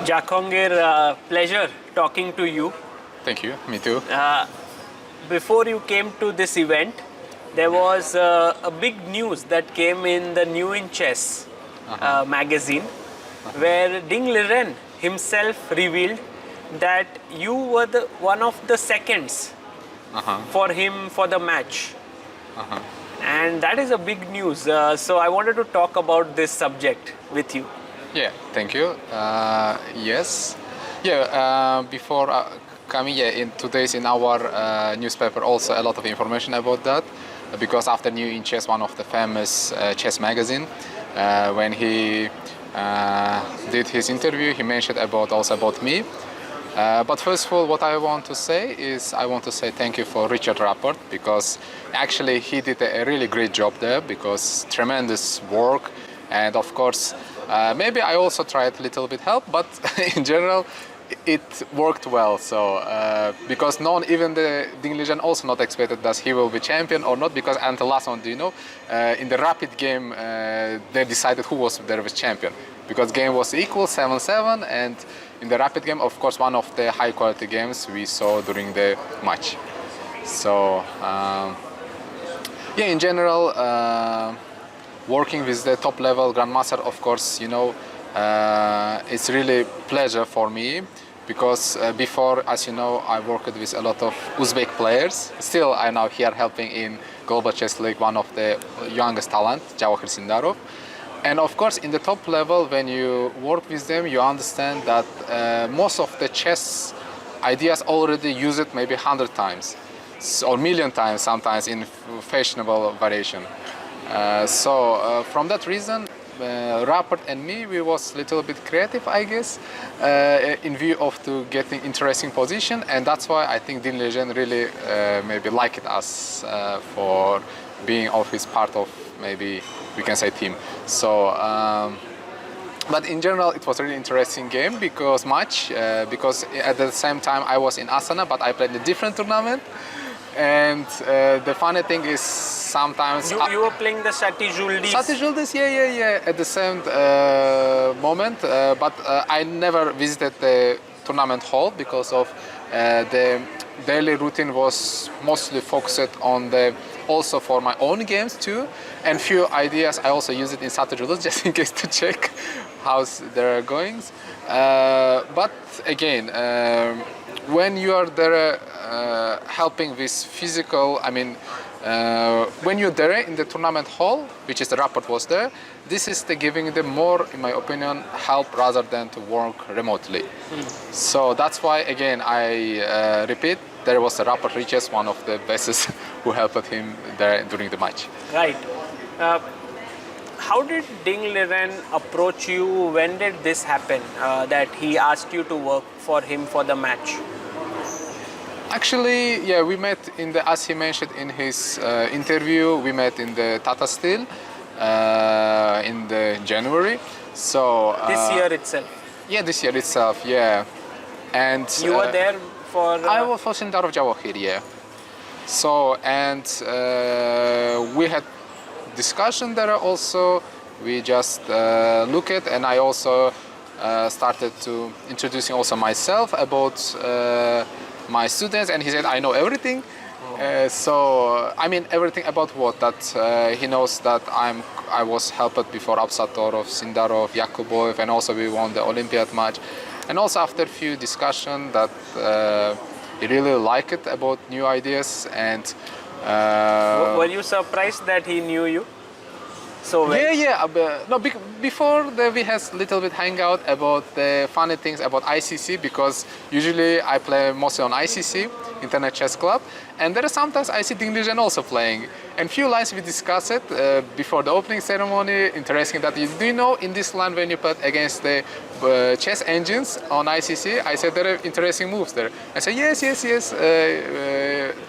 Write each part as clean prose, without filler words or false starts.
Jakhongir, pleasure talking to you. Thank you. Me too. Before you came to this event, there was a big news that came in the New in Chess magazine, where Ding Liren himself revealed that you were one of the seconds for him for the match. And that is a big news. So I wanted to talk about this subject with you. Yeah, thank you. Yes. Before coming in today's in our newspaper also a lot of information about that, because after New in Chess, one of the famous chess magazine, when he did his interview, he mentioned also about me. But first of all, what I want to say is I want to say thank you for Richard Rapport, because actually he did a really great job there, because tremendous work. And of course, maybe I also tried a little bit help, but in general, it worked well. So because even the Ding Liren also not expected that he will be champion or not, because until last one, in the rapid game, they decided who was there was champion, because game was equal 7-7, and in the rapid game, of course, one of the high quality games we saw during the match. So in general, working with the top level grandmaster, of course, it's really pleasure for me, because before, as you know, I worked with a lot of Uzbek players. Still, I'm now here helping in Global Chess League, one of the youngest talent, Jakhongir. And of course, in the top level, when you work with them, you understand that most of the chess ideas already use it maybe 100 times or million times sometimes in fashionable variation. So from that reason, Rapport and me, we was a little bit creative, I guess, in view of to getting interesting position, and that's why I think Ding Liren really maybe liked us for being of his part of, maybe we can say, team. So, but in general, it was a really interesting game because at the same time I was in Astana, but I played in a different tournament. And the funny thing is, sometimes you were playing the Sati-Juldis. Sati-Juldis, yeah, at the same moment. But I never visited the tournament hall because of the daily routine was mostly focused on also for my own games too, and few ideas I also use it in Sati-Juldis just in case to check how's they're going. But again, when you are there helping with physical, when you're there in the tournament hall, which is the Rapport was there, this is giving them more, in my opinion, help rather than to work remotely. So that's why, again, I repeat, there was a Rapport Riches, one of the best who helped him there during the match. Right. How did Ding Liren approach you? When did this happen, that he asked you to work for him for the match? Actually, we met as he mentioned in his interview, we met in the Tata Steel in the January. So this year itself? Yeah, this year itself, yeah. And you were there for... I was for Sindarov Jawakhir, yeah. So, and we had discussion there also. We just look at, and I also started to introducing also myself about my students, and he said I know everything. So everything about what? That he knows that I was helped before Absatorov, Sindarov, Yakubov, and also we won the Olympiad match. And also after a few discussions that he really liked it about new ideas. And were you surprised that he knew you so well? Yeah. No, before we had a little bit hangout about the funny things about ICC, because usually I play mostly on ICC, Internet Chess Club, and there are sometimes I see Ding Liren also playing. And few lines we discussed it before the opening ceremony. Interesting that do you know in this line when you played against the chess engines on ICC, I said there are interesting moves there. I said yes.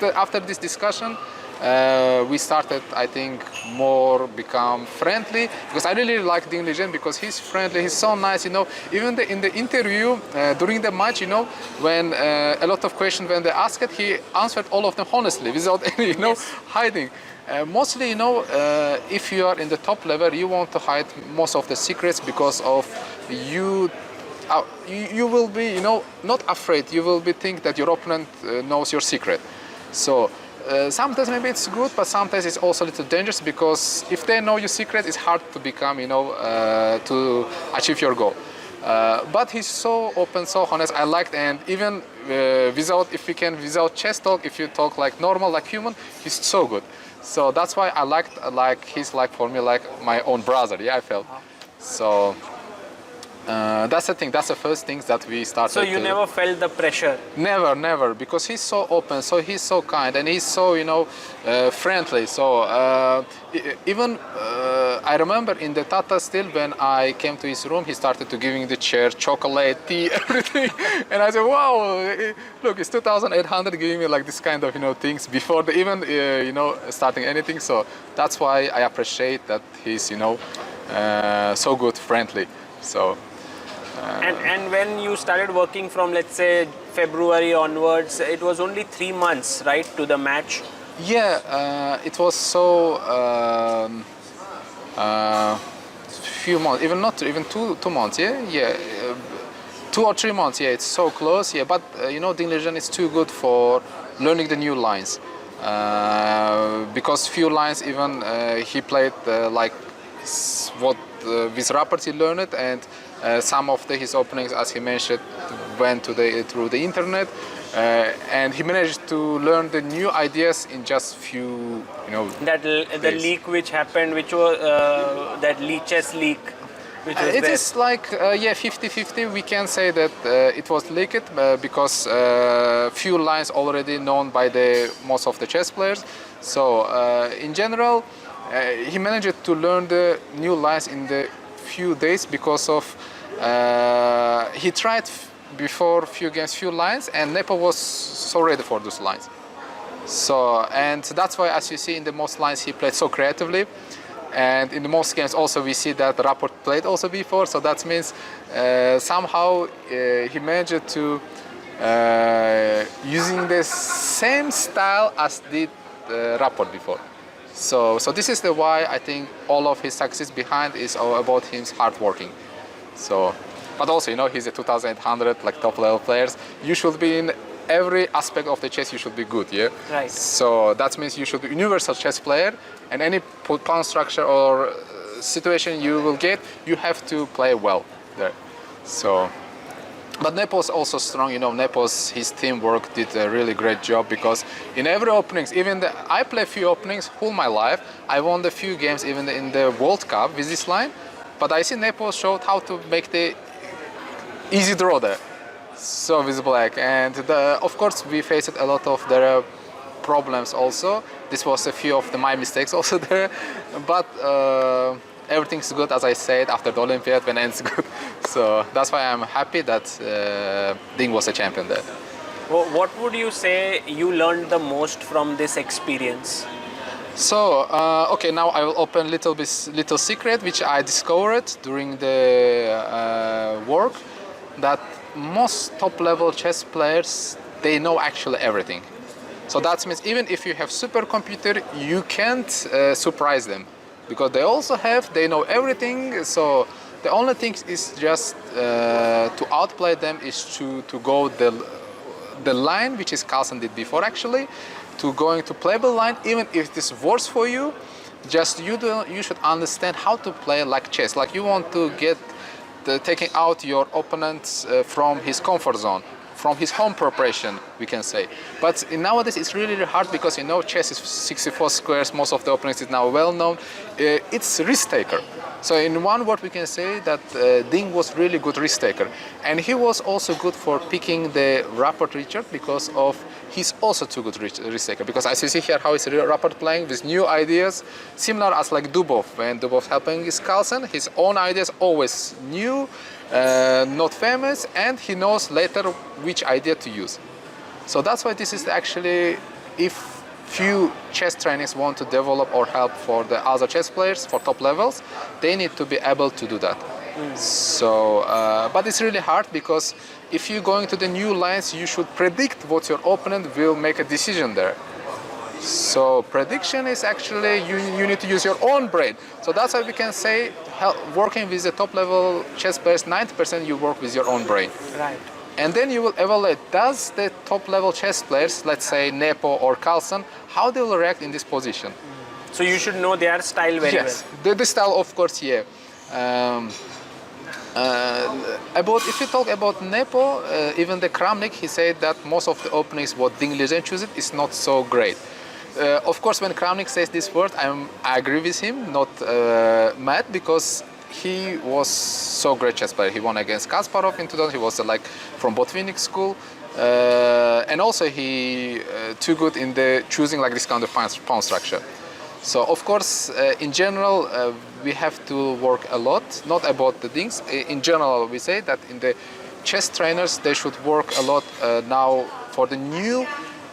After this discussion, we started, I think, more become friendly, because I really like Ding Liren because he's friendly, he's so nice, even in the interview during the match, when a lot of questions when they asked it, he answered all of them honestly without any hiding. Mostly, if you are in the top level, you want to hide most of the secrets because of you you will be, not afraid. You will be think that your opponent knows your secret. So sometimes maybe it's good, but sometimes it's also a little dangerous, because if they know your secret, it's hard to become, to achieve your goal. But he's so open, so honest. I liked, and even without chess talk, if you talk like normal, like human, he's so good. So that's why I liked, he's like for me like my own brother. Yeah, I felt. So that's the thing. That's the first things that we started. So you never felt the pressure? Never, because he's so open, so he's so kind, and he's so friendly. So even I remember in the Tata still, when I came to his room, he started to giving the chair, chocolate, tea, everything, and I said, wow, look, it's 2,800 giving me like this kind of things before the even starting anything. So that's why I appreciate that he's so good, friendly. So. And when you started working from, let's say, February onwards, it was only 3 months, right, to the match? Yeah, it was so few months, even not even two months. Yeah, 2 or 3 months. Yeah, it's so close. Yeah, but Ding Liren is too good for learning the new lines, because few lines even he played like what with Rapport he learned it, and some of his openings, as he mentioned, went through the internet, and he managed to learn the new ideas in just few, the leak which happened, which was that chess leak, which was it there. is like 50-50. We can say that it was leaked because few lines already known by the most of the chess players. So in general, he managed to learn the new lines in the few days, because of he tried before few games few lines, and Nepo was so ready for those lines. So, and that's why, as you see in the most lines, he played so creatively, and in the most games also we see that Rapport played also before. So that means somehow he managed to using the same style as did Rapport before. So this is the why I think all of his success behind is all about his hard working. So, but also he's a 2,800 like top level players. You should be in every aspect of the chess. You should be good, yeah. Right. So that means you should be universal chess player, and any pawn structure or situation you will get, you have to play well there. So. But Nepo's also strong, Nepo's, his teamwork did a really great job, because in every openings, even I play few openings whole my life. I won the few games even in the World Cup with this line, but I see Nepo showed how to make the easy draw there. So with black, and of course we faced a lot of their problems also. This was a few of my mistakes also there, but everything's good, as I said, after the Olympiad, when ends good. So that's why I'm happy that Ding was a champion there. Well, what would you say you learned the most from this experience? So, okay, now I will open little secret which I discovered during the work, that most top-level chess players, they know actually everything. So that means even if you have supercomputer, you can't surprise them, because they know everything. So the only thing is just to outplay them is to go the line which is Carlsen did before, actually, to going to playable line. Even if this works for you, just you should understand how to play like chess. Like you want to get taking out your opponent from his comfort zone, from his home preparation, we can say. But nowadays it's really hard, because chess is 64 squares. Most of the openings is now well known. It's risk taker. So in one word we can say that Ding was really good risk taker, and he was also good for picking the Rapport Richard, because of he's also too good risk taker. Because as you see here how is Rapport playing with new ideas, similar as like Dubov. When Dubov helping his Carlsen, his own ideas always new, not famous, and he knows later which idea to use. So that's why this is actually, if few chess trainings want to develop or help for the other chess players for top levels, they need to be able to do that. So, but it's really hard, because if you're going to the new lines, you should predict what your opponent will make a decision there. So prediction is actually you need to use your own brain. So that's why we can say working with the top level chess players, 90% you work with your own brain. Right. And then you will evaluate, does the top level chess players, let's say Nepo or Carlsen, how they will react in this position. So you should know their style very Yes, well. the style, of course, yeah. If you talk about Nepo, even the Kramnik, he said that most of the openings what Ding Liren chooses is not so great. Of course, when Kramnik says this word, I agree with him, not mad, because he was so great chess player. He won against Kasparov in 2000. He was like from Botvinnik school, and also he too good in the choosing like this kind of pawn structure. So of course, in general, we have to work a lot, not about the things. In general, we say that in the chess trainers, they should work a lot now for the new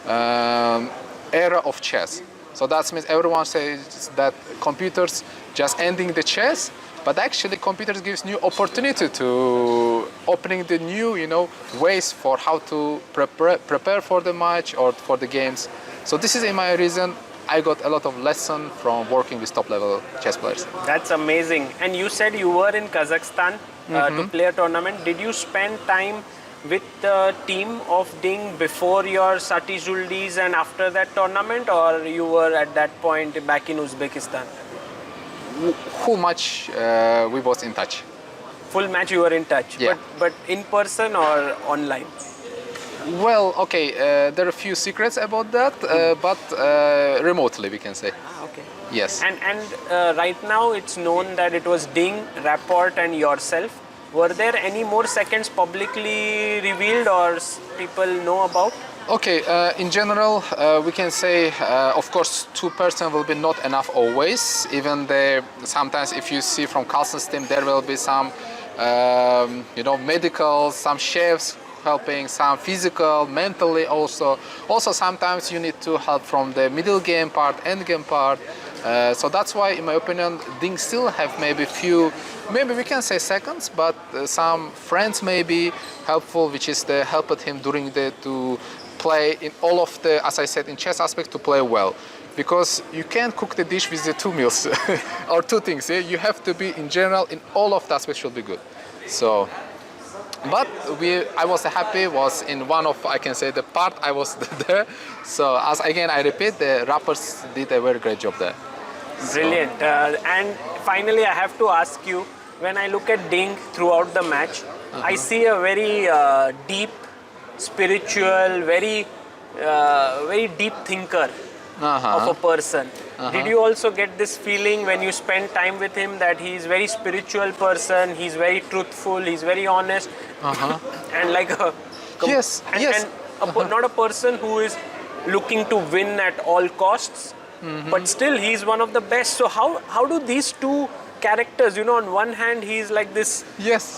era of chess. So that means everyone says that computers just ending the chess, but actually computers gives new opportunity to opening the new, ways for how to prepare for the match or for the games. So this is in my reason I got a lot of lesson from working with top level chess players. That's amazing. And you said you were in Kazakhstan to play a tournament. Did you spend time with the team of Ding before your Sati Juldis and after that tournament, or you were at that point back in Uzbekistan? Who much we was in touch. Full match you were in touch, Yeah. but in person or online? Well, okay, there are a few secrets about that, but remotely we can say. Okay. Yes. And right now it's known that it was Ding, Rapport and yourself. Were there any more seconds publicly revealed or people know about? Okay, in general, we can say, of course, 2 persons will be not enough always. Even sometimes if you see from Carlsen's team, there will be some, medical, some chefs helping, some physical, mentally also. Also, sometimes you need to help from the middle game part, end game part. So that's why, in my opinion, Ding still have maybe maybe we can say seconds, but some friends may be helpful, which is the helped him during to play in all of the, as I said, in chess aspect, to play well. Because you can't cook the dish with the 2 meals or 2 things. Yeah? You have to be, in general, in all of the aspects should be good. So, but I was happy, was in one of, I can say, the part I was there. So, as again, I repeat, the rappers did a very great job there. Brilliant. And finally, I have to ask you, when I look at Ding throughout the match, I see a very deep, spiritual, very deep thinker of a person. Did you also get this feeling when you spend time with him that he's very spiritual person, he's very truthful, he's very honest, and like a Yes. not a person who is looking to win at all costs, but still he's one of the best. So how do these two characters, on one hand he's like this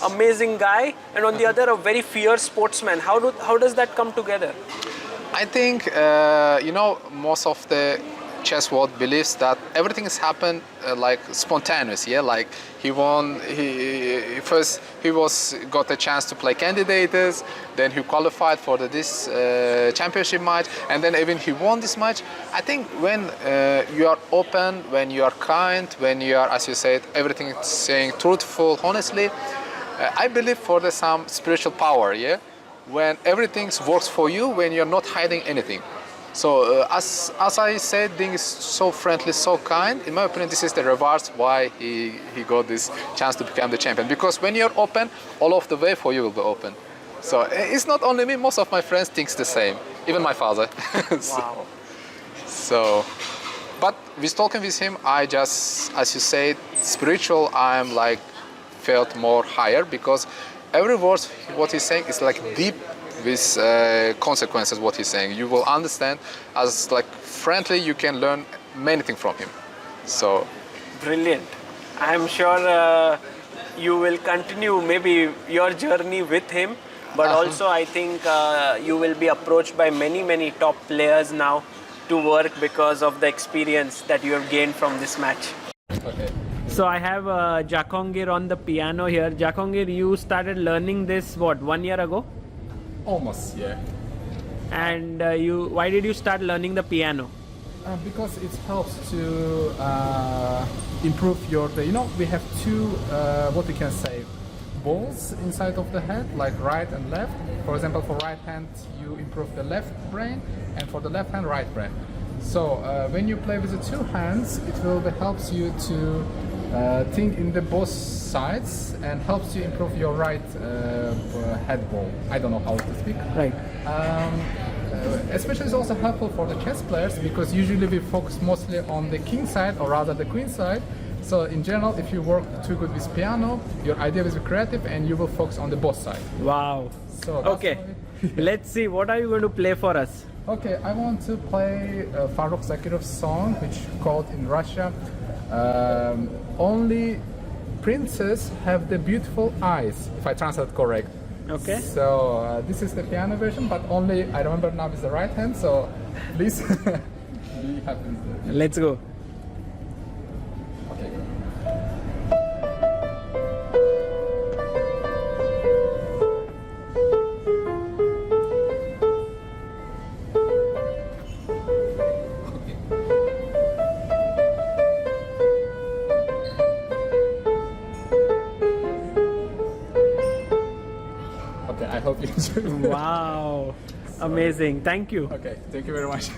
amazing guy, and on the other a very fierce sportsman, how does that come together? I think, most of the chess world believes that everything has happened like spontaneous, yeah? Like he won, he got a chance to play candidates, then he qualified for this championship match, and then even he won this match. I think when you are open, when you are kind, when you are, as you said, everything is saying truthful, honestly, I believe for some spiritual power, yeah? When everything works for you, when you're not hiding anything. So as I said, Ding is so friendly, so kind. In my opinion, this is the rewards why he got this chance to become the champion. Because when you're open, all of the way for you will be open. So it's not only me, most of my friends think the same. Even my father. Wow. So, but with talking with him, I just, as you said, spiritual, I'm like felt more higher, because every word what he's saying is like deep with consequences what he's saying. You will understand, as like friendly, you can learn many things from him. So Brilliant. I'm sure you will continue maybe your journey with him, but also I think you will be approached by many top players now to work because of the experience that you have gained from this match. okay. So I have Jakhongir on the piano here. Jakhongir, you started learning this 1 year ago? Almost, yeah. And why did you start learning the piano? because it helps to improve your, we have two, what we can say, balls inside of the head, like right and left. For example, for right hand, you improve the left brain, and for the left hand, right brain. So when you play with the two hands, it will helps you to think in the both sides and helps you improve your right head ball. I don't know how to speak. Right. Especially it's also helpful for the chess players because usually we focus mostly on the king side or rather the queen side. So in general, if you work too good with piano, your idea will be creative and you will focus on the both side. Wow. So okay. Let's see. What are you going to play for us? Okay, I want to play Farrokh Zakirov's song, which called in Russia, "Only princes have the beautiful eyes," if I translate correct. Okay. So this is the piano version, but only I remember now is the right hand. So please be happy. Let's go. Okay. I hope you enjoy. Wow. Amazing. Thank you. Okay, thank you very much.